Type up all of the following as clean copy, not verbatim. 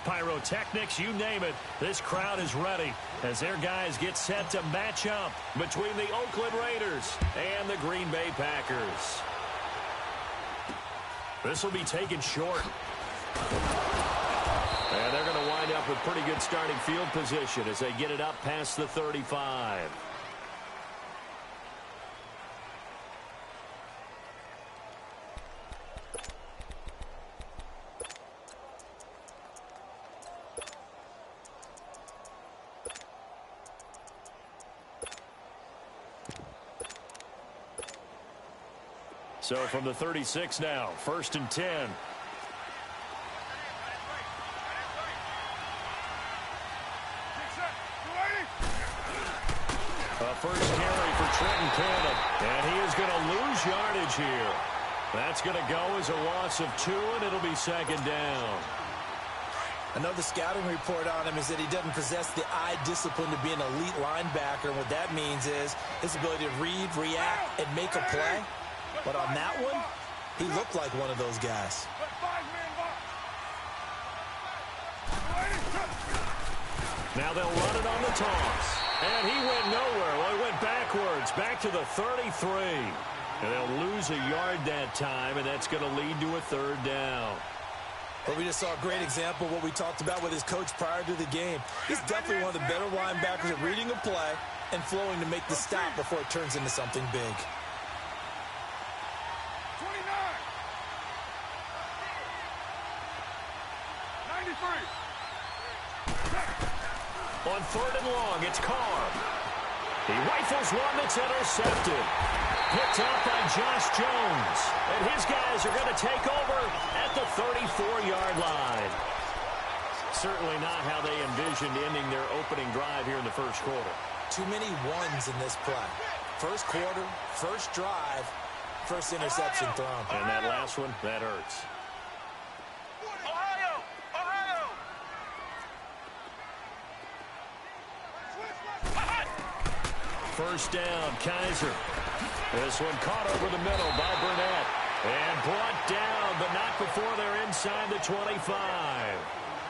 pyrotechnics, you name it. This crowd is ready as their guys get set to match up between the Oakland Raiders and the Green Bay Packers. This will be taken short. And they're going to wind up with pretty good starting field position as they get it up past the 35. So from the 36 now, 1st and 10. A first carry for Trenton Cannon, and he is going to lose yardage here. That's going to go as a loss of 2, and it'll be 2nd down. I know the scouting report on him is that he doesn't possess the eye discipline to be an elite linebacker. And what that means is his ability to read, react, and make a play. But on that one, he looked like one of those guys. Now they'll run it on the toss. And he went nowhere. Well, he went backwards, back to the 33. And they'll lose a yard that time, and that's going to lead to a 3rd down. But we just saw a great example of what we talked about with his coach prior to the game. He's definitely one of the better linebackers at reading a play and flowing to make the stop before it turns into something big. On 3rd and long, it's Carr. He rifles one that's intercepted. Picked up by Josh Jones. And his guys are going to take over at the 34-yard line. Certainly not how they envisioned ending their opening drive here in the first quarter. Too many ones in this play. First quarter, first drive, first interception thrown. And that last one, that hurts. First down, Kaiser. This one caught over the middle by Burnett. And brought down, but not before they're inside the 25.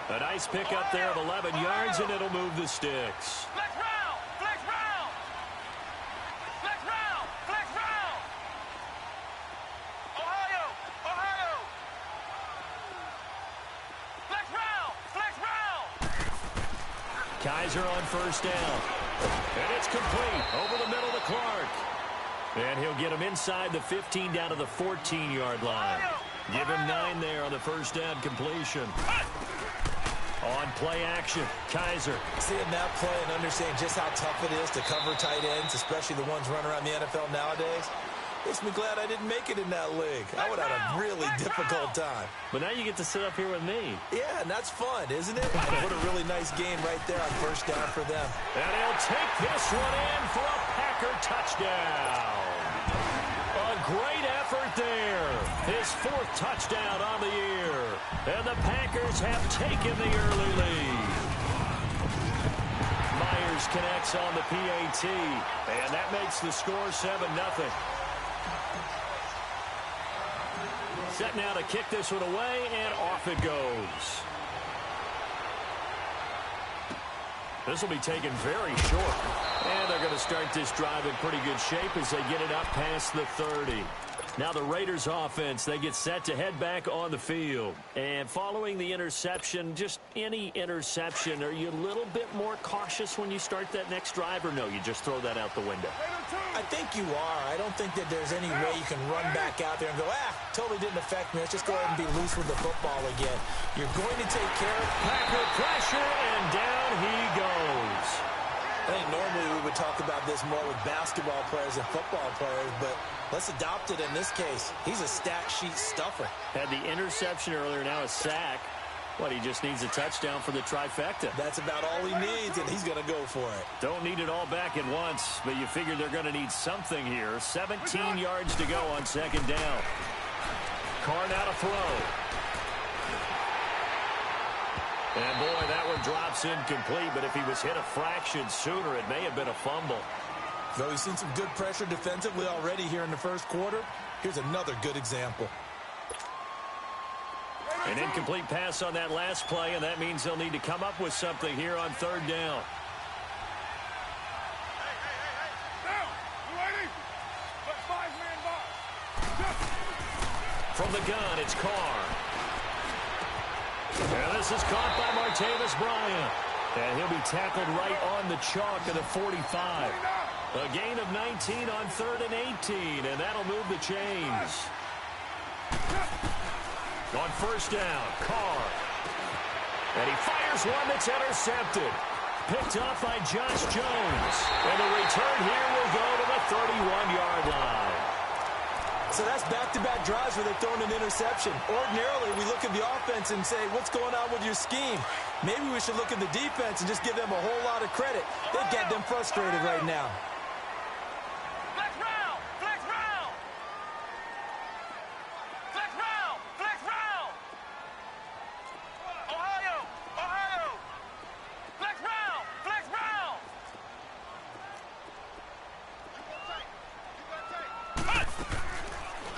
A nice pickup there of 11 yards, and it'll move the sticks. Flex round! Flex round! Flex round! Flex round! Ohio! Ohio! Flex round! Flex round! Kaiser on first down. And it's complete over the middle to Clark. And he'll get him inside the 15 down to the 14-yard line. Give him 9 there on the first down completion. On play action, Kaiser. Seeing that play and understanding just how tough it is to cover tight ends, especially the ones running around the NFL nowadays, makes me glad I didn't make it in that league. I would have had a really difficult time. But now you get to sit up here with me. Yeah, and that's fun, isn't it? What a really nice game right there on first down for them. And he'll take this one in for a Packer touchdown. A great effort there. His 4th touchdown on the year. And the Packers have taken the early lead. Myers connects on the PAT. And that makes the score 7-0. Set now to kick this one away, and off it goes. This will be taken very short. And they're going to start this drive in pretty good shape as they get it up past the 30. Now the Raiders offense, they get set to head back on the field. And following the interception, just any interception, are you a little bit more cautious when you start that next drive, or no, you just throw that out the window? I think you are. I don't think that there's any way you can run back out there and go, totally didn't affect me. Let's just go ahead and be loose with the football again. You're going to take care of Packer pressure, and down he goes. I think normally we would talk about this more with basketball players and football players, but let's adopt it in this case. He's a stat sheet stuffer. Had the interception earlier, now a sack. What, he just needs a touchdown for the trifecta. That's about all he needs, and he's going to go for it. Don't need it all back at once, but you figure they're going to need something here. 17 yards to go on 2nd down. Carr now to throw. And, boy, that one drops incomplete, but if he was hit a fraction sooner, it may have been a fumble. Though we've seen some good pressure defensively already here in the first quarter, here's another good example. An incomplete pass on that last play, and that means they'll need to come up with something here on third down. From the gun, it's Carr. And this is caught by Martavis Bryant. And he'll be tackled right on the chalk of the 45. A gain of 19 on 3rd and 18, and that'll move the chains. On first down, Carr. And he fires one that's intercepted. Picked off by Josh Jones. And the return here will go to the 31-yard line. So that's back-to-back drives where they're throwing an interception. Ordinarily, we look at the offense and say, what's going on with your scheme? Maybe we should look at the defense and just give them a whole lot of credit. They've got them frustrated right now. Flex round! Flex round! Flex round! Flex round! Ohio! Ohio! Flex round! Flex round!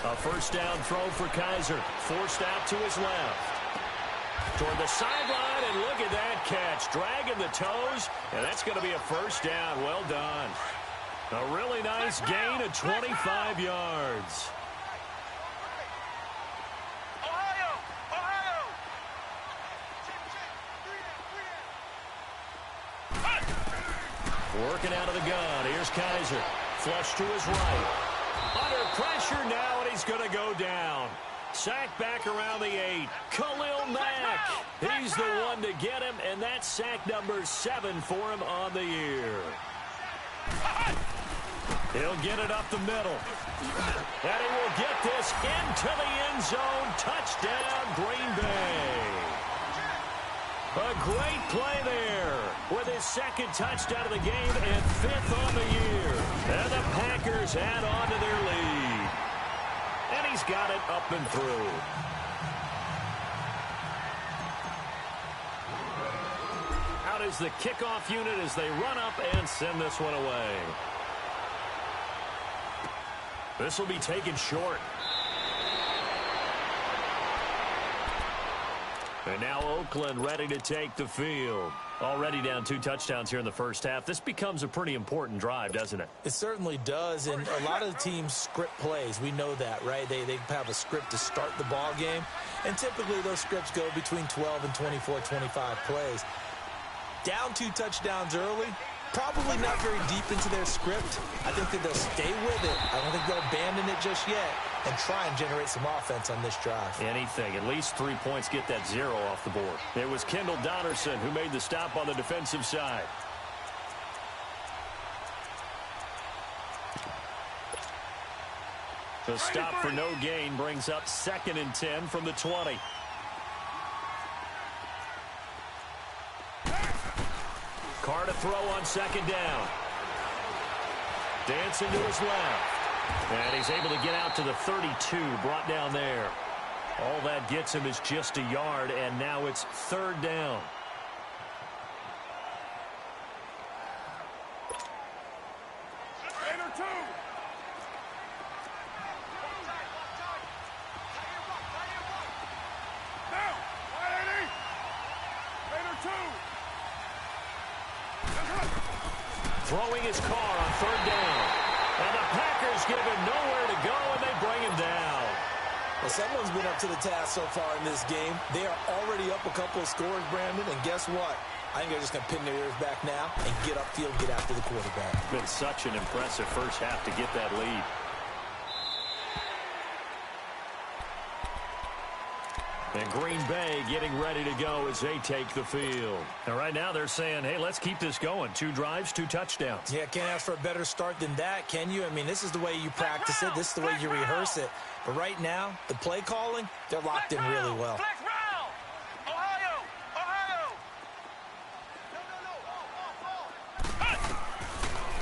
A first down throw for Kaiser. Forced out to his left. Toward the sideline, and look at that catch. Dragging the toes, and that's going to be a first down. Well done. A really nice gain of 25 yards. Ohio! Ohio! Working out of the gun. Here's Kaiser. Flush to his right. Under pressure now, and he's going to go down. Sack back around the 8. Khalil Mack. He's the one to get him, and that's sack number 7 for him on the year. He'll get it up the middle. And he will get this into the end zone. Touchdown, Green Bay. A great play there with his second touchdown of the game and 5th on the year. And the Packers add on to their lead. And he's got it up and through. Out is the kickoff unit as they run up and send this one away. This will be taken short. And now Oakland ready to take the field. Already down 2 touchdowns here in the first half. This becomes a pretty important drive, doesn't it? It certainly does, and a lot of the teams script plays. We know that, right? They have a script to start the ball game, and typically those scripts go between 12 and 24, 25 plays. Down 2 touchdowns early, probably not very deep into their script. I think that they'll stay with it. I don't think they'll abandon it just yet and try and generate some offense on this drive. Anything. At least 3 points, get that 0 off the board. It was Kendall Donnerson who made the stop on the defensive side. The stop for no gain brings up 2nd and 10 from the 20. Carr to throw on 2nd down. Dancing to his left. And he's able to get out to the 32, brought down there. All that gets him is just a yard, and now it's 3rd down. Raider 2! Now, 180! Raider 2! Throwing his Carr on 3rd down. And the Packers give him nowhere to go, and they bring him down. Well, someone's been up to the task so far in this game. They are already up a couple of scores, Brandon, and guess what? I think they're just going to pin their ears back now and get upfield, get after the quarterback. It's been such an impressive first half to get that lead. And Green Bay getting ready to go as they take the field. And right now they're saying, hey, let's keep this going. 2 drives, 2 touchdowns. Yeah, can't ask for a better start than that, can you? I mean, this is the way you practice it. This is the way you rehearse it. But right now, the play calling, they're locked in really well. Flex round! Ohio! Ohio!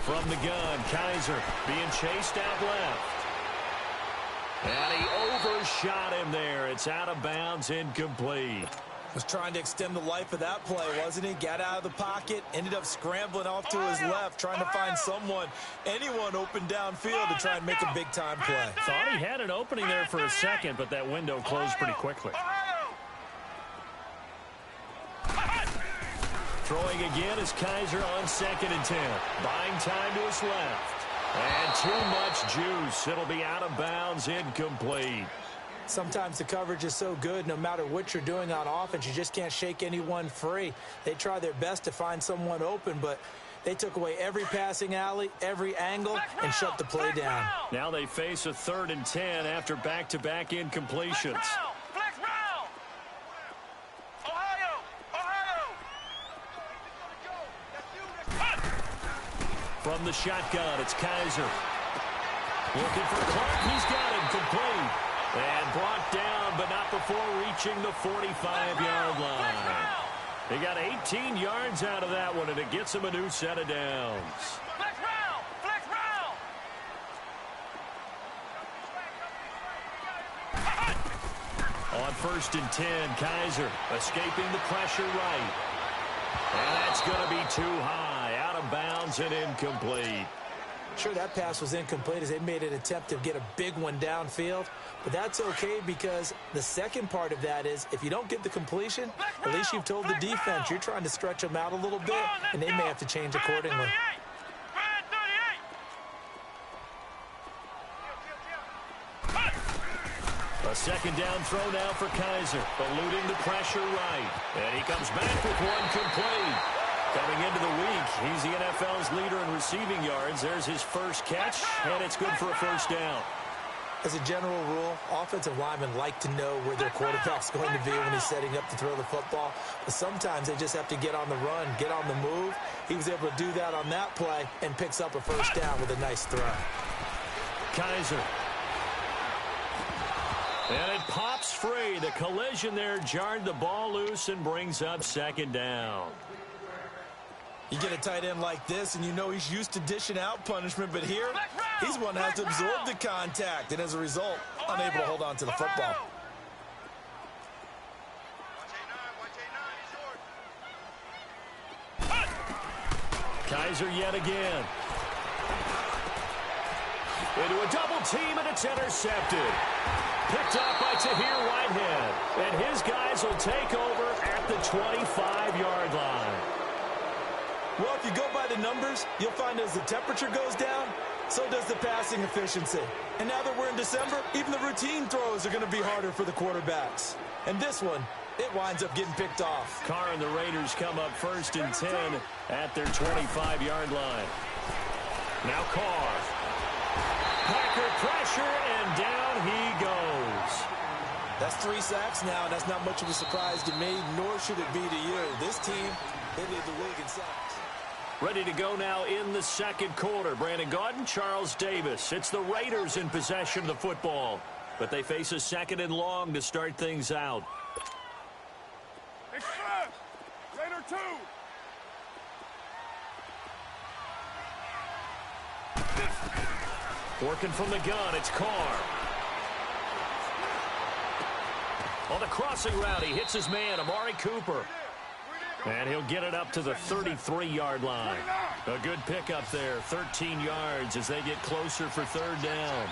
From the gun, Kaiser being chased out left. And he overshot him there. It's out of bounds, incomplete. Was trying to extend the life of that play, wasn't he? Got out of the pocket, ended up scrambling off to his left, trying to find anyone open downfield to try and make a big-time play. Thought he had an opening there for a second, but that window closed pretty quickly. Ohio! Throwing again is Kaiser on 2nd and 10. Buying time to his left. And too much juice. It'll be out of bounds, incomplete. Sometimes the coverage is so good, no matter what you're doing on offense, you just can't shake anyone free. They try their best to find someone open, but they took away every passing alley, every angle, and shut the play down. Now they face a 3rd and 10 after back-to-back incompletions. Flex round. Ohio. From the shotgun, it's Kaiser. Looking for Clark. He's got him complete. And brought down, but not before reaching the 45-yard line. He got 18 yards out of that one, and it gets him a new set of downs. Flex round. On 1st and 10, Kaiser escaping the pressure right. And that's going to be too high, out of bounds and incomplete. Sure, that pass was incomplete as they made an attempt to get a big one downfield. But that's okay because the second part of that is if you don't get the completion, at least you've told the defense you're trying to stretch them out a little bit, and they may have to change accordingly. A 2nd down throw now for Kaiser, eluding the pressure right. And he comes back with one complete. Coming into the week, he's the NFL's leader in receiving yards. There's his first catch, and it's good for a 1st down. As a general rule, offensive linemen like to know where their quarterback's going to be when he's setting up to throw the football. But sometimes they just have to get on the run, get on the move. He was able to do that on that play and picks up a 1st down with a nice throw. Kaiser. And it pops free. The collision there jarred the ball loose and brings up 2nd down. You get a tight end like this, and you know he's used to dishing out punishment, but here, he's one that has to absorb the contact, and as a result, unable to hold on to the football. Kaiser yet again. Into a double team, and it's intercepted. Picked up by Tahir Whitehead, and his guys will take over at the 25-yard line. Well, if you go by the numbers, you'll find as the temperature goes down, so does the passing efficiency. And now that we're in December, even the routine throws are going to be harder for the quarterbacks. And this one, it winds up getting picked off. Carr and the Raiders come up 1st and 10 at their 25-yard line. Now Carr. Packer pressure, and down he goes. That's 3 sacks now, and that's not much of a surprise to me, nor should it be to you. This team, they lead the league in sacks. Ready to go now in the 2nd quarter. Brandon Gaudin, Charles Davis. It's the Raiders in possession of the football, but they face a 2nd and long to start things out. Express! Raider 2! Working from the gun, it's Carr. On the crossing route, he hits his man, Amari Cooper. And he'll get it up to the 33-yard line. A good pickup there, 13 yards as they get closer for 3rd down.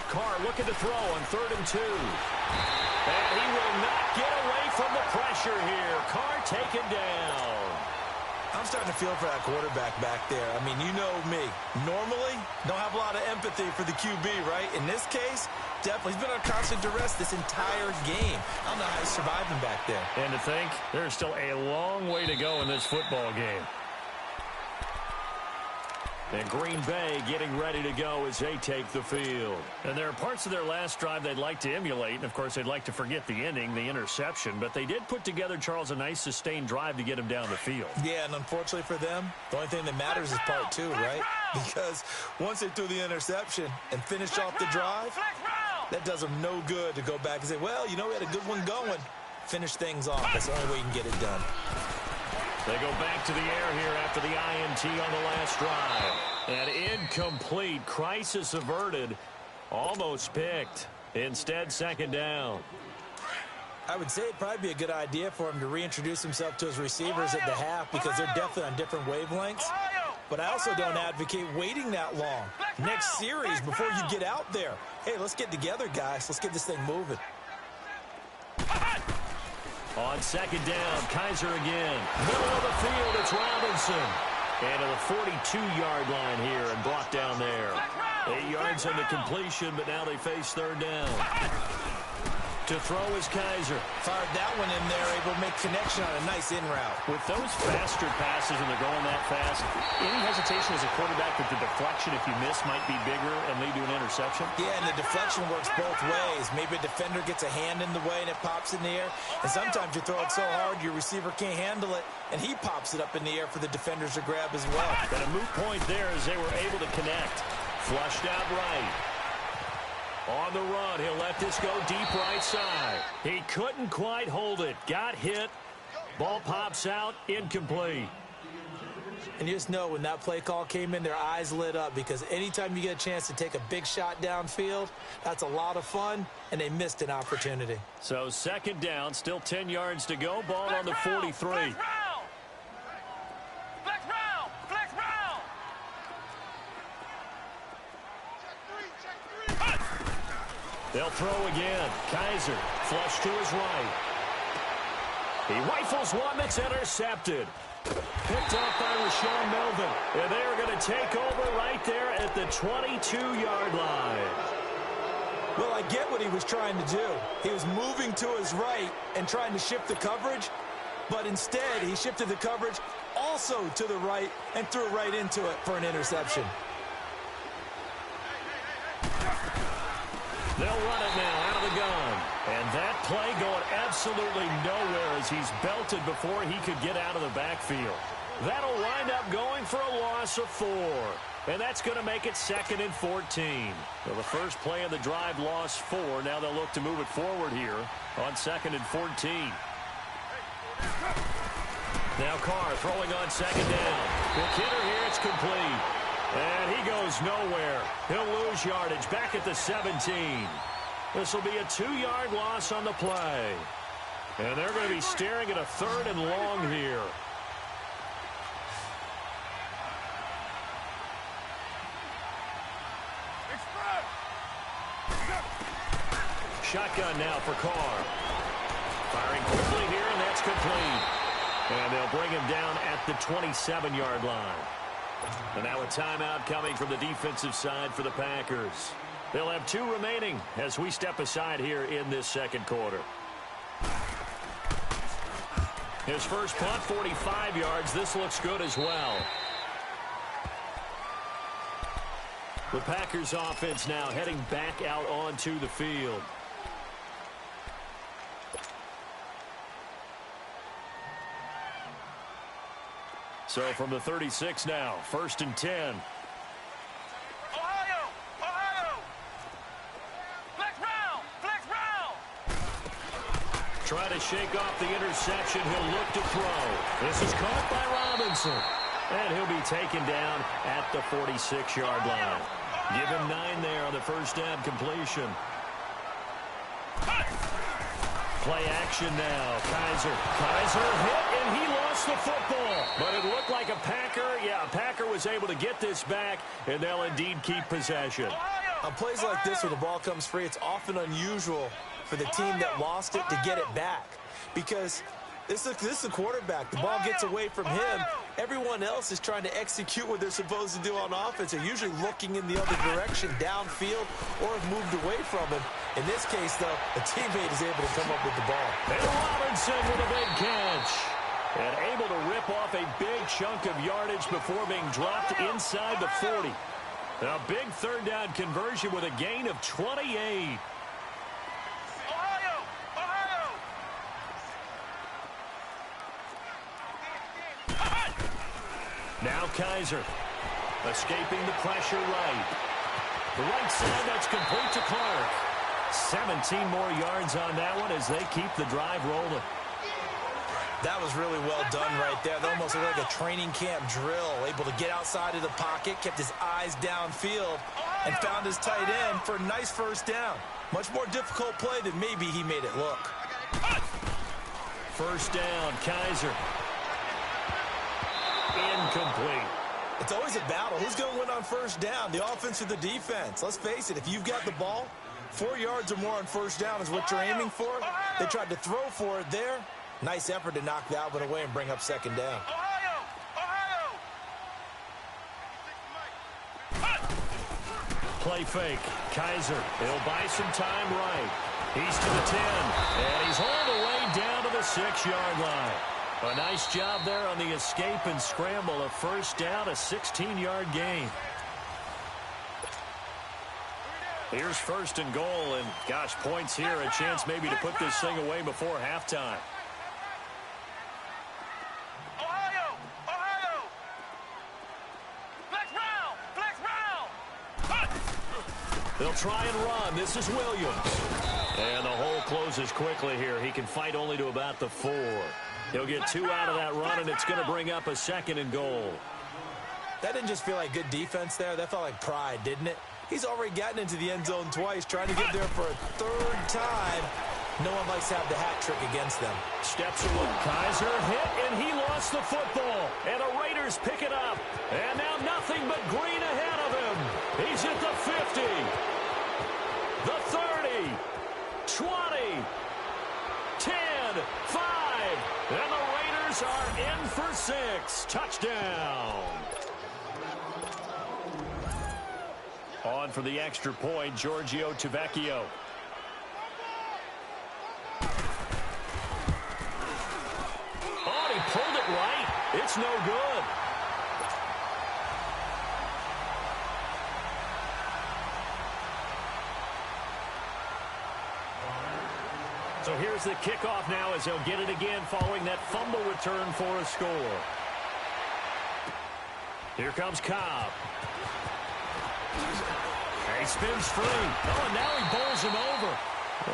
Carr looking to throw on 3rd and 2. And he will not get away from the pressure here. Carr taken down. I'm starting to feel for that quarterback back there. I mean, you know me. Normally, don't have a lot of empathy for the QB, right? In this case, definitely. He's been on constant duress this entire game. I don't know how he's surviving back there. And to think, there's still a long way to go in this football game. And Green Bay getting ready to go as they take the field. And there are parts of their last drive they'd like to emulate. And, of course, they'd like to forget the ending, the interception. But they did put together, Charles, a nice sustained drive to get him down the field. Yeah, and unfortunately for them, the only thing that matters is part 2, right? Because once they threw the interception and finished off the drive, that does them no good to go back and say, well, you know, we had a good one going. Finish things off. That's the only way you can get it done. They go back to the air here after the INT on the last drive. And incomplete. Crisis averted. Almost picked. Instead, 2nd down. I would say it'd probably be a good idea for him to reintroduce himself to his receivers at the half because they're definitely on different wavelengths. but I also don't advocate waiting that long. Next series before you get out there. Hey, let's get together, guys. Let's get this thing moving. On second down, Kaiser again. Middle of the field, it's Robinson. And to the 42-yard line here and brought down there. 8 yards on the completion, but now they face third down. To throw is Kaiser. Fired that one in there, able to make connection on a nice in route. With those faster passes and they're going that fast, any hesitation as a quarterback that the deflection, if you miss, might be bigger and lead to an interception? Yeah, and the deflection works both ways. Maybe a defender gets a hand in the way and it pops in the air. And sometimes you throw it so hard your receiver can't handle it, and he pops it up in the air for the defenders to grab as well. And a moot point there as they were able to connect. Flushed out right. On the run, he'll let this go deep right side. He couldn't quite hold it. Got hit. Ball pops out, incomplete. And you just know when that play call came in, their eyes lit up, because anytime you get a chance to take a big shot downfield, that's a lot of fun, and they missed an opportunity. So second down, still 10 yards to go. Ball on the 43. They'll throw again. Kaiser, flush to his right. He rifles one that's intercepted. Picked off by Rashawn Melvin. And they're going to take over right there at the 22-yard line. Well, I get what he was trying to do. He was moving to his right and trying to shift the coverage, but instead he shifted the coverage also to the right and threw right into it for an interception. They'll run it now out of the gun. And that play going absolutely nowhere as he's belted before he could get out of the backfield. That'll wind up going for a loss of 4. And that's going to make it 2nd and 14. So the first play of the drive lost 4. Now they'll look to move it forward here on 2nd and 14. Now Carr throwing on second down. The hitter here, it's complete. And he goes nowhere. He'll lose yardage back at the 17. This will be a 2-yard loss on the play. And they're going to be staring at a 3rd and long here. Shotgun now for Carr. Firing quickly here, and that's complete. And they'll bring him down at the 27-yard line. And now a timeout coming from the defensive side for the Packers. They'll have 2 remaining as we step aside here in this second quarter. His first punt, 45 yards. This looks good as well. The Packers offense now heading back out onto the field. So from the 36 now, 1st and 10. Ohio! Flex round! Trying to shake off the interception. He'll look to throw. This is caught by Robinson. And he'll be taken down at the 46-yard line. Give him 9 there on the first down completion. Play action now. Kaiser hit, and he lost the football. But it looked like a Packer was able to get this back, and they'll indeed keep possession. On plays like this where the ball comes free, it's often unusual for the team that lost it to get it back. Because this is a quarterback. The ball gets away from him. Everyone else is trying to execute what they're supposed to do on offense. They're usually looking in the other direction, downfield, or have moved away from him. In this case, though, a teammate is able to come up with the ball. And Robinson with a big catch. And able to rip off a big chunk of yardage before being dropped inside the 40. A big 3rd down conversion with a gain of 28. Now Kaiser, escaping the pressure right. The right side, that's complete to Clark. 17 more yards on that one as they keep the drive rolling. That was really well done right there. That almost looked like a training camp drill. Able to get outside of the pocket, kept his eyes downfield, and found his tight end for a nice first down. Much more difficult play than maybe he made it look. First down, Kaiser. Incomplete. It's always a battle. Who's going to win on first down, the offense or the defense? Let's face it, if you've got the ball, 4 yards or more on first down is what you're aiming for. They tried to throw for it there. Nice effort to knock that one away and bring up second down. Play fake. Kaiser, he'll buy some time right. He's to the 10, and he's all the way down to the 6-yard line. A nice job there on the escape and scramble. A first down, a 16-yard gain. Here's first and goal, and gosh, points here. A chance maybe to put this thing away before halftime. They'll try and run. This is Williams. And the hole closes quickly here. He can fight only to about the 4. He'll get 2 out of that run, and it's going to bring up a second and goal. That didn't just feel like good defense there. That felt like pride, didn't it? He's already gotten into the end zone twice, trying to get there for a 3rd time. No one likes to have the hat trick against them. Steps away. Kaiser hit, and he lost the football. And the Raiders pick it up. And now nothing but green ahead of him. He's at the 50. The 30. 20. 10. 5. And the Raiders are in for 6. Touchdown. On for the extra point, Giorgio Tavecchio. Oh, he pulled it right. It's no good. So here's the kickoff now as he'll get it again following that fumble return for a score. Here comes Cobb. He spins free. Oh, and now he bowls him over.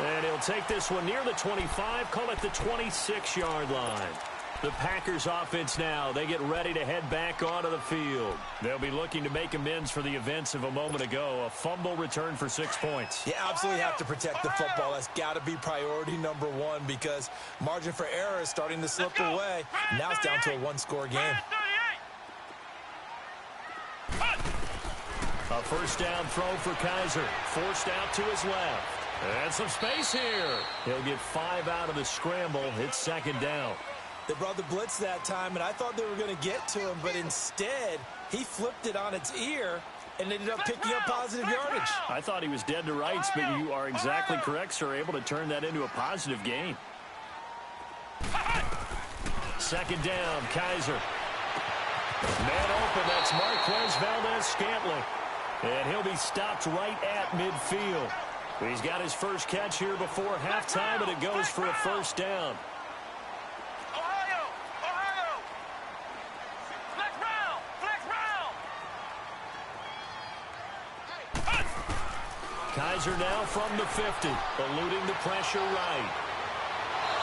And he'll take this one near the 25, call it the 26-yard line. The Packers offense now, they get ready to head back onto the field. They'll be looking to make amends for the events of a moment ago. A fumble return for 6 points. You absolutely have to protect the football. That's got to be priority number 1 because margin for error is starting to slip away. Now it's down to a 1-score game. A first down throw for Kaiser. Forced out to his left. And some space here. He'll get 5 out of the scramble. It's second down. They brought the blitz that time, and I thought they were going to get to him, but instead, he flipped it on its ear and ended up picking up positive yardage. I thought he was dead to rights, but you are exactly correct, sir. Able to turn that into a positive gain. Second down, Kaiser. Man open, that's Marquez Valdez-Scantling. And he'll be stopped right at midfield. He's got his first catch here before halftime, and it goes for a first down. Kaiser now from the 50, eluding the pressure right.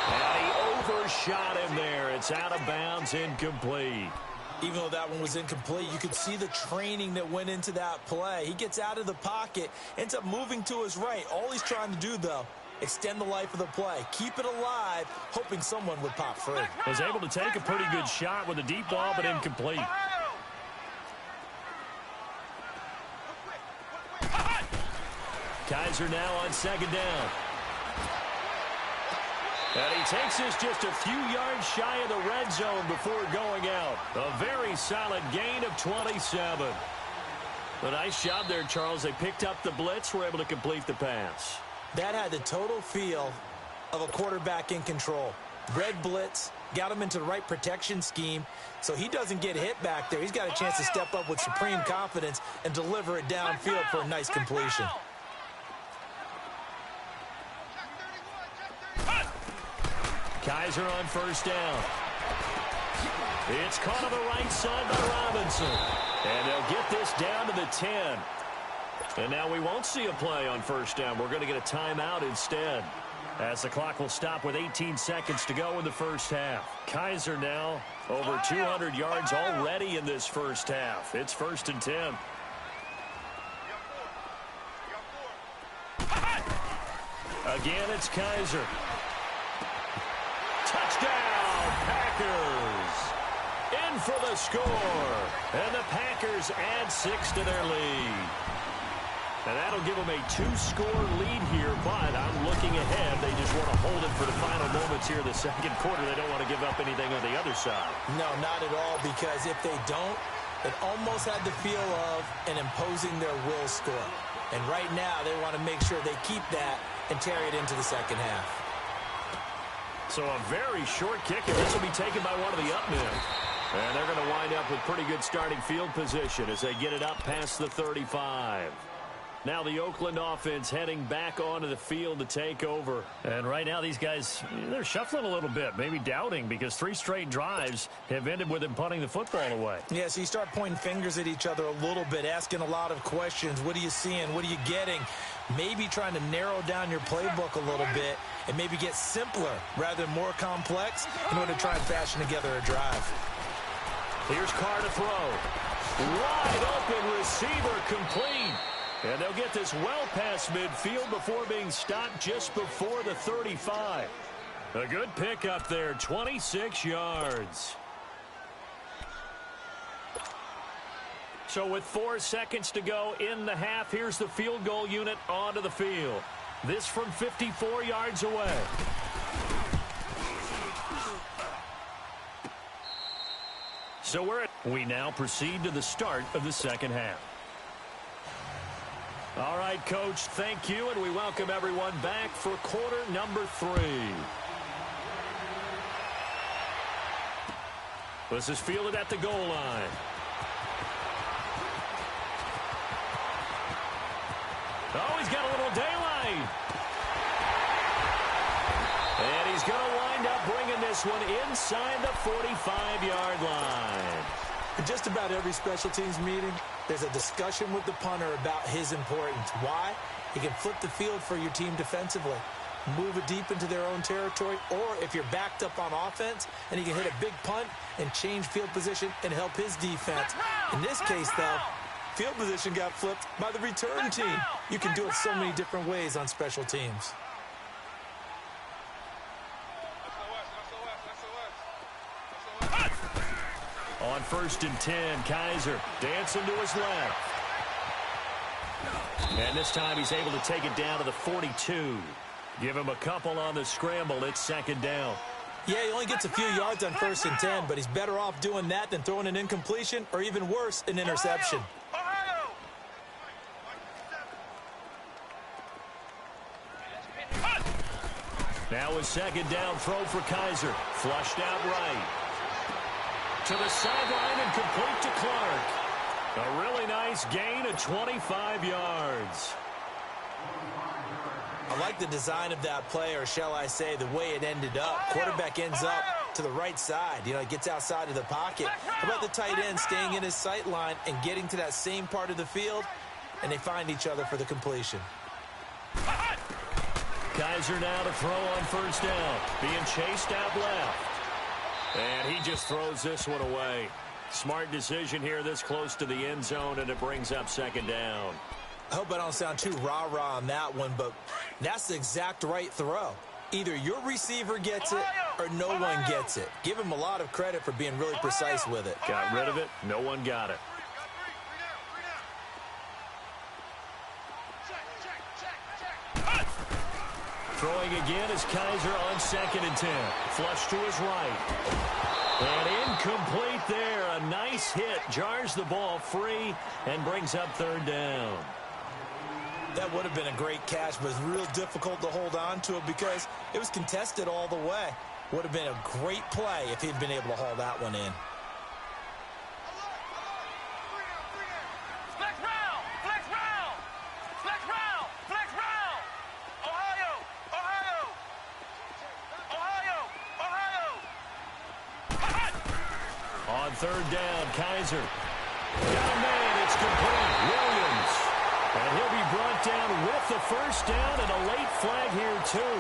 And he overshot him there. It's out of bounds, incomplete. Even though that one was incomplete, you could see the training that went into that play. He gets out of the pocket, ends up moving to his right. All he's trying to do, though, extend the life of the play. Keep it alive, hoping someone would pop free. Was able to take a pretty good shot with a deep ball, but incomplete. Kaiser now on second down. And he takes this just a few yards shy of the red zone before going out. A very solid gain of 27. A nice job there, Charles. They picked up the blitz, were able to complete the pass. That had the total feel of a quarterback in control. Red blitz, got him into the right protection scheme, so he doesn't get hit back there. He's got a chance to step up with supreme confidence and deliver it downfield for a nice completion. Kaiser on first down. It's caught on the right side by Robinson. And they'll get this down to the 10. And now we won't see a play on first down. We're going to get a timeout instead, as the clock will stop with 18 seconds to go in the first half. Kaiser now over 200 yards already in this first half. It's 1st and 10. Again, it's Kaiser. Touchdown, Packers. in for the score. And the Packers add 6 to their lead. And that'll give them a 2-score lead here, but I'm looking ahead. They just want to hold it for the final moments here in the second quarter. They don't want to give up anything on the other side. No, not at all, because if they don't, it almost had the feel of an imposing their will score. And right now, they want to make sure they keep that and carry it into the second half. So a very short kick, and this will be taken by one of the up men. And they're going to wind up with pretty good starting field position as they get it up past the 35. Now the Oakland offense heading back onto the field to take over. And right now these guys, they're shuffling a little bit, maybe doubting, because 3 straight drives have ended with them punting the football away. Yeah, so you start pointing fingers at each other a little bit, asking a lot of questions. What are you seeing? What are you getting? Maybe trying to narrow down your playbook a little bit and maybe get simpler rather than more complex in order to try and fashion together a drive. Here's Carr to throw. Wide open receiver, complete. And they'll get this well past midfield before being stopped just before the 35. A good pickup there, 26 yards. So with 4 seconds to go in the half, here's the field goal unit onto the field. This from 54 yards away. So we now proceed to the start of the second half. All right, Coach, thank you, and we welcome everyone back for quarter number 3. This is fielded at the goal line. Oh, he's got a little daylight. And he's going to wind up bringing this one inside the 45-yard line. In just about every special teams meeting, there's a discussion with the punter about his importance. Why? He can flip the field for your team defensively, move it deep into their own territory, or if you're backed up on offense, and he can hit a big punt and change field position and help his defense. In this case, though, field position got flipped by the return team. You can do it so many different ways on special teams. On 1st and 10, Kaiser dancing to his left. And this time he's able to take it down to the 42. Give him a couple on the scramble. It's 2nd down. Yeah, he only gets a few yards on 1st and 10, but he's better off doing that than throwing an incompletion or even worse, an interception. Now a 2nd down throw for Kaiser. Flushed out right. To the sideline and complete to Clark. A really nice gain of 25 yards. I like the design of that play, or shall I say the way it ended up. Quarterback ends up to the right side. You know, it gets outside of the pocket. How about the tight end staying in his sight line and getting to that same part of the field, and they find each other for the completion. Kaiser now to throw on 1st down. Being chased out left. And he just throws this one away. Smart decision here this close to the end zone, and it brings up 2nd down. I hope I don't sound too rah-rah on that one, but that's the exact right throw. Either your receiver gets it or no one gets it. Give him a lot of credit for being really precise with it. Got rid of it. No one got it. Throwing again is Kaiser on 2nd and 10. Flush to his right. And incomplete there. A nice hit. Jars the ball free and brings up 3rd down. That would have been a great catch, but it's real difficult to hold on to it because it was contested all the way. Would have been a great play if he'd been able to haul that one in. On 3rd down, Kaiser. Got a man, it's complete. Williams. And he'll be brought down with the 1st down and a late flag here, too.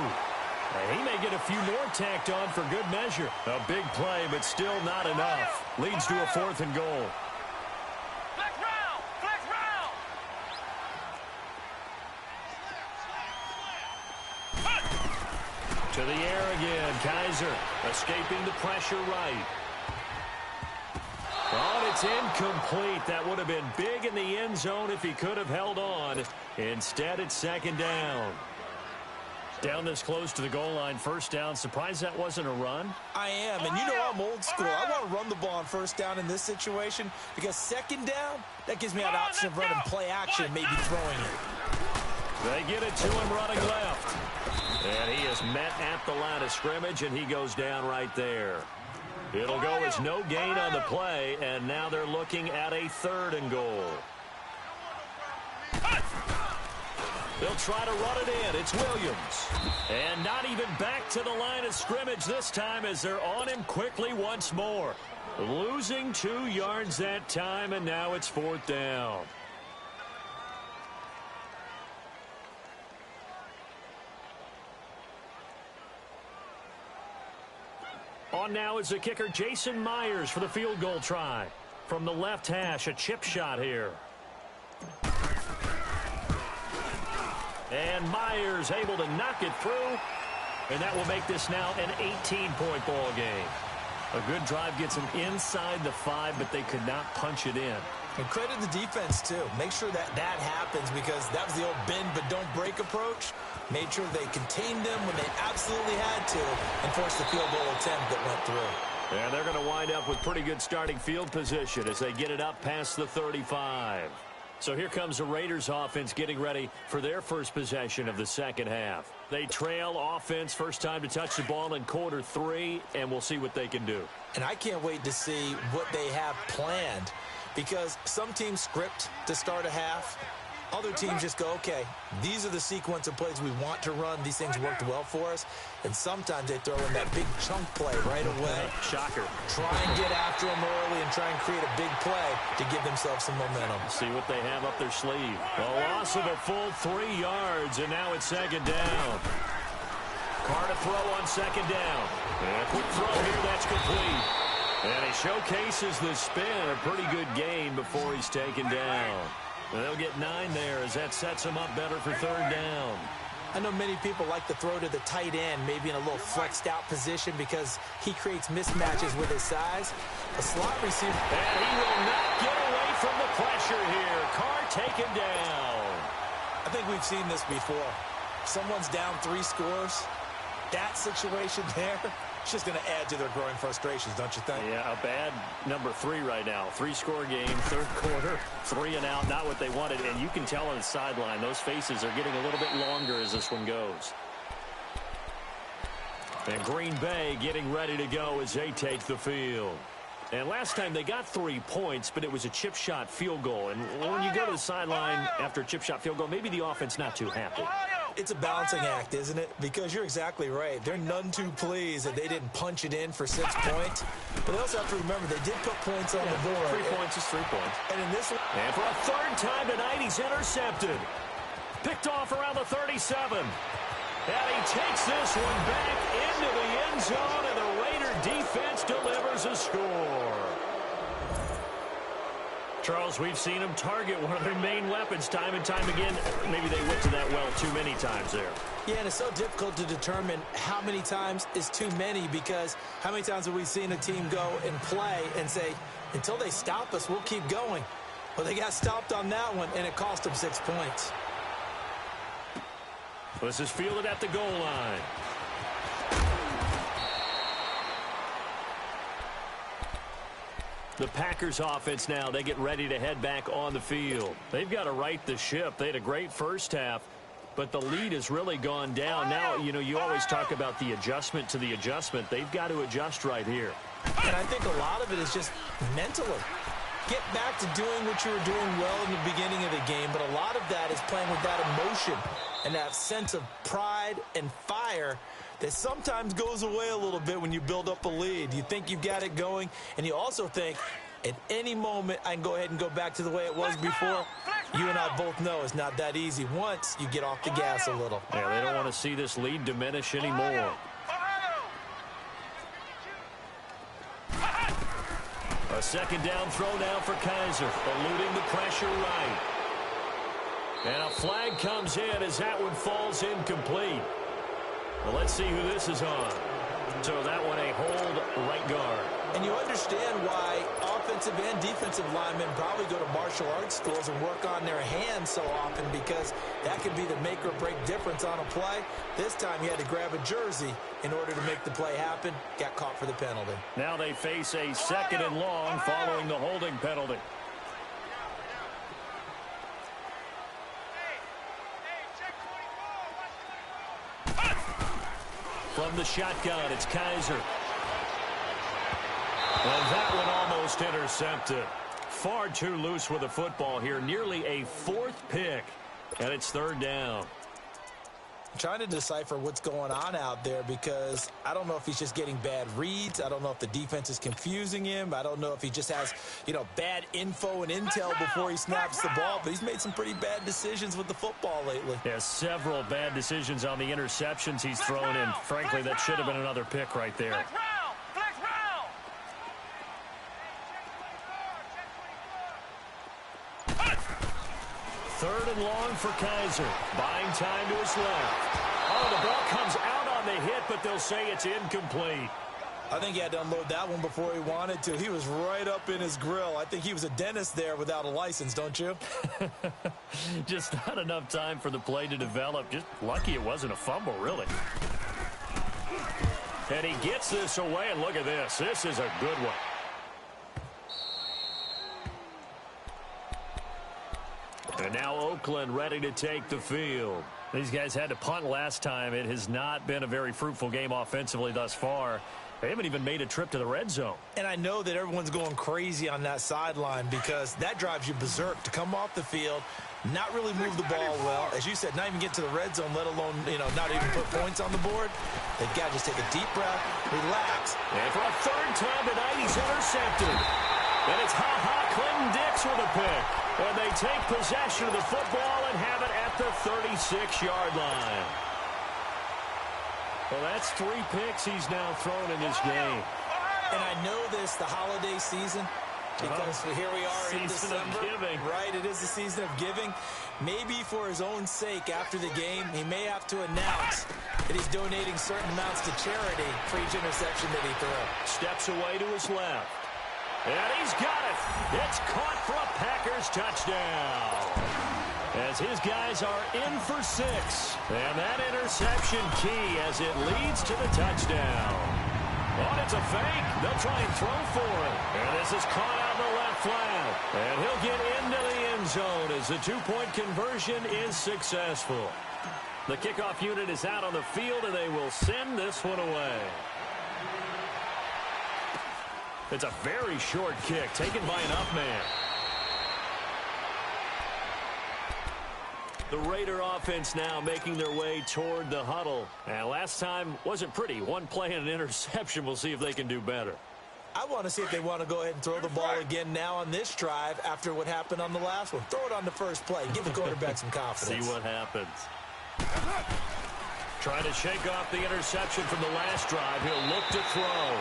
And he may get a few more tacked on for good measure. A big play, but still not enough. Leads to a 4th and goal. To the air again, Kaiser escaping the pressure right. It's incomplete. That would have been big in the end zone if he could have held on. Instead, it's second down. Down this close to the goal line, first down. Surprised that wasn't a run? I am, and you know I'm old school. I want to run the ball on first down in this situation because second down, that gives me an option of running play action, maybe throwing it. They get it to him running left. And he is met at the line of scrimmage, and he goes down right there. It'll go as no gain on the play, and now they're looking at a 3rd and goal. They'll try to run it in. It's Williams. And not even back to the line of scrimmage this time as they're on him quickly once more. Losing 2 yards that time, and now it's 4th down. On now is the kicker, Jason Myers, for the field goal try. From the left hash, a chip shot here. And Myers able to knock it through. And that will make this now an 18-point ball game. A good drive gets them inside the 5, but they could not punch it in. And credit the defense, too. Make sure that happens because that was the old bend but don't break approach. Made sure they contained them when they absolutely had to and forced the field goal attempt that went through. And they're going to wind up with pretty good starting field position as they get it up past the 35. So here comes the Raiders offense getting ready for their first possession of the second half. They trail offense, first time to touch the ball in quarter 3, and we'll see what they can do. And I can't wait to see what they have planned because some teams script to start a half. Other teams just go, okay, these are the sequence of plays we want to run. These things worked well for us. And sometimes they throw in that big chunk play right away. Shocker. Try and get after them early and try and create a big play to give themselves some momentum. See what they have up their sleeve. A loss of a full 3 yards, and now it's second down. Carr to throw on second down. And a quick throw here, that's complete. And he showcases the spin, a pretty good gain before he's taken down. They'll get 9 there as that sets them up better for third down. I know many people like to throw to the tight end, maybe in a little flexed out position because he creates mismatches with his size. A slot receiver. And he will not get away from the pressure here. Carr taken down. I think we've seen this before. Someone's down 3 scores. That situation there, it's just going to add to their growing frustrations, don't you think? Yeah, a bad number 3 right now. 3-score game, third quarter, 3 and out, not what they wanted. And you can tell on the sideline, those faces are getting a little bit longer as this one goes. And Green Bay getting ready to go as they take the field. And last time they got 3 points, but it was a chip shot field goal. And when you go to the sideline after a chip shot field goal, maybe the offense not too happy. It's a balancing act, isn't it? Because you're exactly right. They're none too pleased that they didn't punch it in for 6 points. But they also have to remember they did put points on the board. 3 points is 3 points. And in this one, and for a third time tonight, he's intercepted. Picked off around the 37. And he takes this one back into the end zone, and the Raider defense delivers a score. Charles, we've seen them target one of their main weapons time and time again. Maybe they went to that well too many times there. Yeah, and it's so difficult to determine how many times is too many because how many times have we seen a team go and play and say, until they stop us, we'll keep going. Well, they got stopped on that one, and it cost them 6 points. This is fielded at the goal line. The Packers offense now, they get ready to head back on the field. They've got to right the ship. They had a great first half, but the lead has really gone down. Now, you know, you always talk about the adjustment to the adjustment. They've got to adjust right here. And I think a lot of it is just mentally. Get back to doing what you were doing well in the beginning of the game, but a lot of that is playing with that emotion and that sense of pride and fire that sometimes goes away a little bit when you build up a lead. You think you've got it going, and you also think at any moment I can go ahead and go back to the way it was before. You and I both know it's not that easy once you get off the gas a little. Yeah, they don't want to see this lead diminish anymore. A second down throw now for Kaiser, eluding the pressure right. And a flag comes in as that one falls incomplete. Well, let's see who this is on. So that one a hold right guard. And you understand why offensive and defensive linemen probably go to martial arts schools and work on their hands so often because that can be the make or break difference on a play. This time he had to grab a jersey in order to make the play happen. Got caught for the penalty. Now they face a 2nd and long following the holding penalty. From the shotgun, it's Kaiser. And that one almost intercepted. Far too loose with the football here. Nearly a 4th pick. And it's 3rd down. I'm trying to decipher what's going on out there because I don't know if he's just getting bad reads. I don't know if the defense is confusing him. I don't know if he just has, bad info and intel before he snaps the ball. But he's made some pretty bad decisions with the football lately. Yeah, several bad decisions on the interceptions he's thrown in. Frankly, that should have been another pick right there. Third and long for Kaiser. Buying time to his left. Oh, the ball comes out on the hit, but they'll say it's incomplete. I think he had to unload that one before he wanted to. He was right up in his grill. I think he was a dentist there without a license, don't you? Just not enough time for the play to develop. Just lucky it wasn't a fumble, really. And he gets this away, and look at this. This is a good one. And now Oakland ready to take the field. These guys had to punt last time. It has not been a very fruitful game offensively thus far. They haven't even made a trip to the red zone. And I know that everyone's going crazy on that sideline because that drives you berserk to come off the field, not really move the ball well. As you said, not even get to the red zone, let alone, not even put points on the board. They've got to just take a deep breath, relax. And for a 3rd time tonight, he's intercepted. And it's Clinton Dix with a pick. And they take possession of the football and have it at the 36-yard line. Well, that's 3 picks he's now thrown in this game. And I know this, the holiday season, because here we are in December. Season of giving. Right, it is the season of giving. Maybe for his own sake, after the game, he may have to announce that he's donating certain amounts to charity for each interception that he threw. Steps away to his left. And he's got it. It's caught for a Packers touchdown. As his guys are in for 6. And that interception key as it leads to the touchdown. Oh, it's a fake. They'll try and throw for it. And this is caught out in the left flat. And he'll get into the end zone as the 2-point conversion is successful. The kickoff unit is out on the field, and they will send this one away. It's a very short kick taken by an up man. The Raider offense now making their way toward the huddle. And last time wasn't pretty. One play and an interception. We'll see if they can do better. I want to see if they want to go ahead and throw the ball again now on this drive after what happened on the last one. Throw it on the first play. Give the quarterback some confidence. See what happens. Trying to shake off the interception from the last drive. He'll look to throw.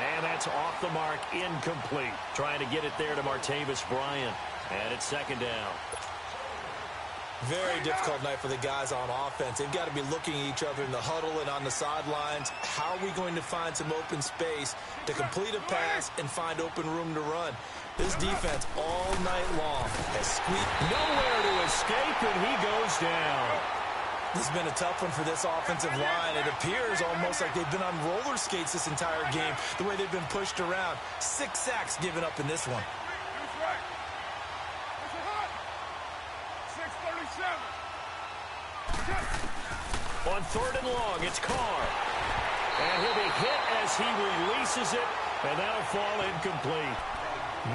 And that's off the mark, incomplete. Trying to get it there to Martavis Bryant. And it's 2nd down. Very difficult night for the guys on offense. They've got to be looking at each other in the huddle and on the sidelines. How are we going to find some open space to complete a pass and find open room to run? This defense all night long has squeaked. Nowhere to escape, and he goes down. This has been a tough one for this offensive line. It appears almost like they've been on roller skates this entire game, the way they've been pushed around. 6 sacks given up in this one. On 3rd and long, it's Carr. And he'll be hit as he releases it, and that'll fall incomplete.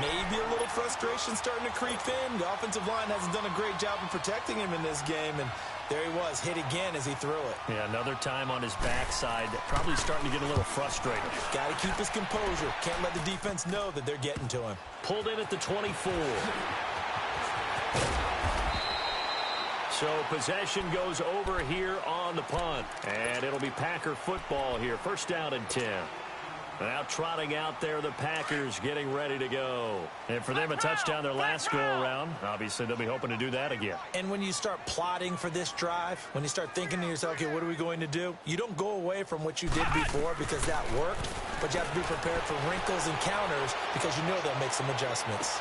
Maybe a little frustration starting to creep in. The offensive line hasn't done a great job of protecting him in this game, and there he was, hit again as he threw it. Yeah, another time on his backside, probably starting to get a little frustrated. Got to keep his composure. Can't let the defense know that they're getting to him. Pulled in at the 24. So possession goes over here on the punt. And it'll be Packer football here. 1st down and 10. Now trotting out there, the Packers getting ready to go. And for them, a touchdown their last go-around. Obviously, they'll be hoping to do that again. And when you start plotting for this drive, when you start thinking to yourself, okay, what are we going to do? You don't go away from what you did before because that worked, but you have to be prepared for wrinkles and counters because you know they'll make some adjustments.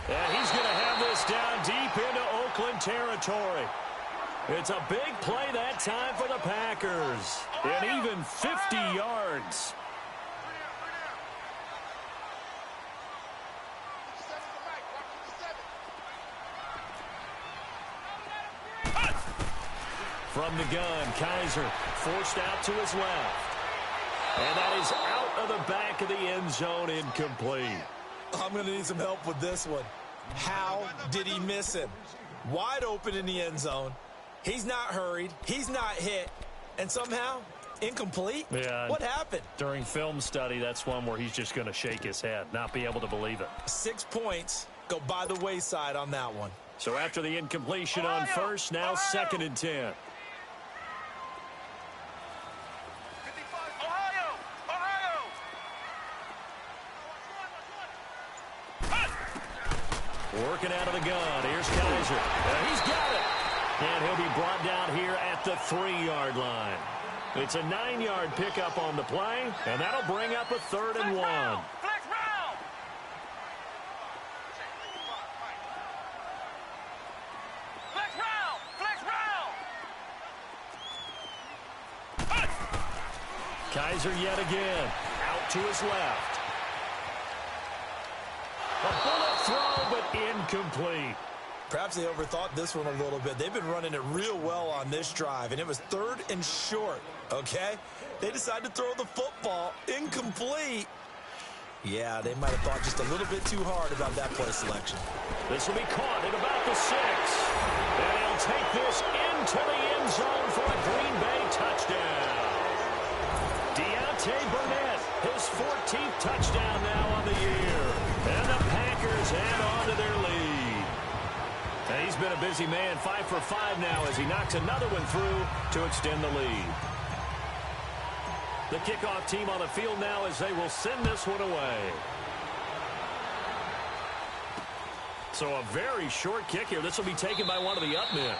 And he's going to have this down deep into Oakland territory. It's a big play that time for the Packers. And even 50 yards. From the gun, Kaiser forced out to his left. And that is out of the back of the end zone, incomplete. I'm going to need some help with this one. How did he miss him? Wide open in the end zone. He's not hurried. He's not hit. And somehow, incomplete? Yeah. What happened? During film study, that's one where he's just going to shake his head, not be able to believe it. 6 points go by the wayside on that one. So after the incompletion on first, now 2nd and 10. Working out of the gun. Here's Kaiser. He's got it. And he'll be brought down here at the 3-yard line. It's a 9-yard pickup on the play, and that'll bring up a 3rd and 1. Flex round. Flex round. Flex round. Kaiser yet again. Out to his left. A bullet throw, but incomplete. Perhaps they overthought this one a little bit. They've been running it real well on this drive, and it was 3rd and short, okay? They decided to throw the football incomplete. Yeah, they might have thought just a little bit too hard about that play selection. This will be caught at about the 6. And he'll take this into the end zone for a Green Bay touchdown. Burnett, his 14th touchdown now on the year. And the Packers add on to their lead. And he's been a busy man, 5 for 5 now as he knocks another one through to extend the lead. The kickoff team on the field now as they will send this one away. So a very short kick here. This will be taken by one of the up men.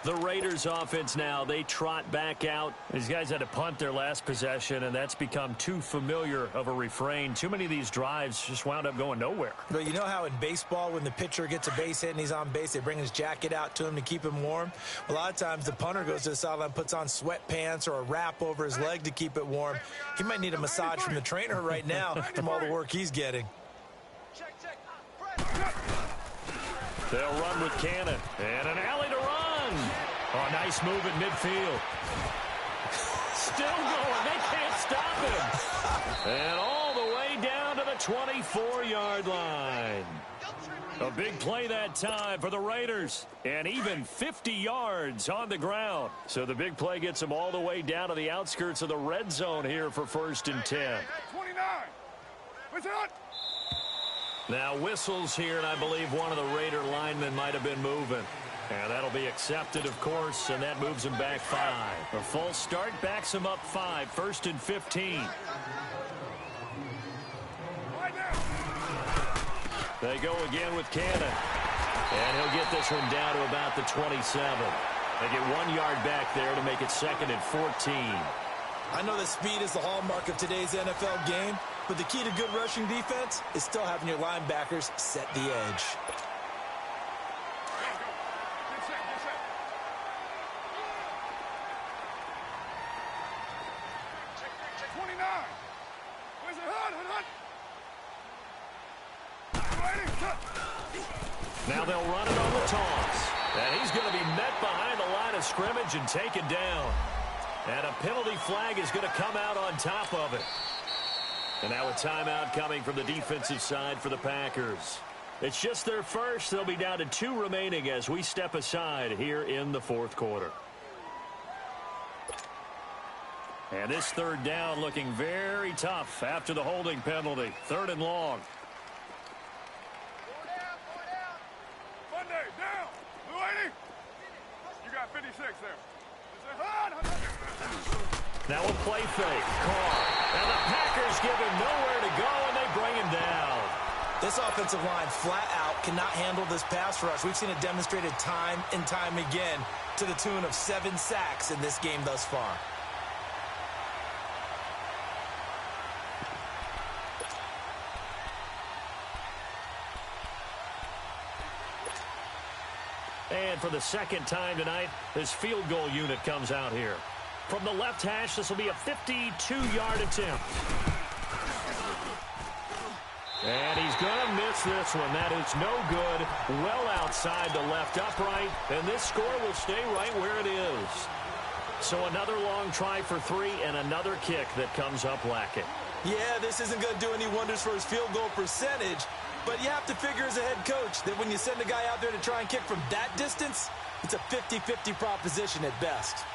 The Raiders offense now, they trot back out. These guys had to punt their last possession, and that's become too familiar of a refrain. Too many of these drives just wound up going nowhere. But you know how in baseball, when the pitcher gets a base hit and he's on base, they bring his jacket out to him to keep him warm? A lot of times the punter goes to the sideline, puts on sweatpants or a wrap over his leg to keep it warm. He might need a massage from the trainer right now from all the work he's getting. They'll run with Cannon. And an alley to run. Oh, nice move at midfield. Still going. They can't stop him. And all the way down to the 24-yard line. A big play that time for the Raiders. And even 50 yards on the ground. So the big play gets them all the way down to the outskirts of the red zone here for 1st and 10. 29. Whistle. Now whistles here, and I believe one of the Raider linemen might have been moving. And that'll be accepted, of course, and that moves him back 5. A false start backs him up 5, 1st and 15. They go again with Cannon. And he'll get this one down to about the 27. They get 1 yard back there to make it 2nd and 14. I know that speed is the hallmark of today's NFL game, but the key to good rushing defense is still having your linebackers set the edge. Now they'll run it on the toss. And he's going to be met behind the line of scrimmage and taken down. And a penalty flag is going to come out on top of it. And now a timeout coming from the defensive side for the Packers. It's just their first. They'll be down to 2 remaining as we step aside here in the 4th quarter. And this 3rd down looking very tough after the holding penalty. 3rd and long. Monday, down. Blue 80. You got 56 there. Now a play fake. Carr. And the Packers give him nowhere to go, and they bring him down. This offensive line flat out cannot handle this pass rush. We've seen it demonstrated time and time again to the tune of 7 sacks in this game thus far. And for the second time tonight, this field goal unit comes out here. From the left hash, this will be a 52-yard attempt. And he's going to miss this one. That is no good. Well outside the left upright. And this score will stay right where it is. So another long try for 3 and another kick that comes up lacking. Yeah, this isn't going to do any wonders for his field goal percentage. But you have to figure as a head coach that when you send a guy out there to try and kick from that distance, it's a 50-50 proposition at best.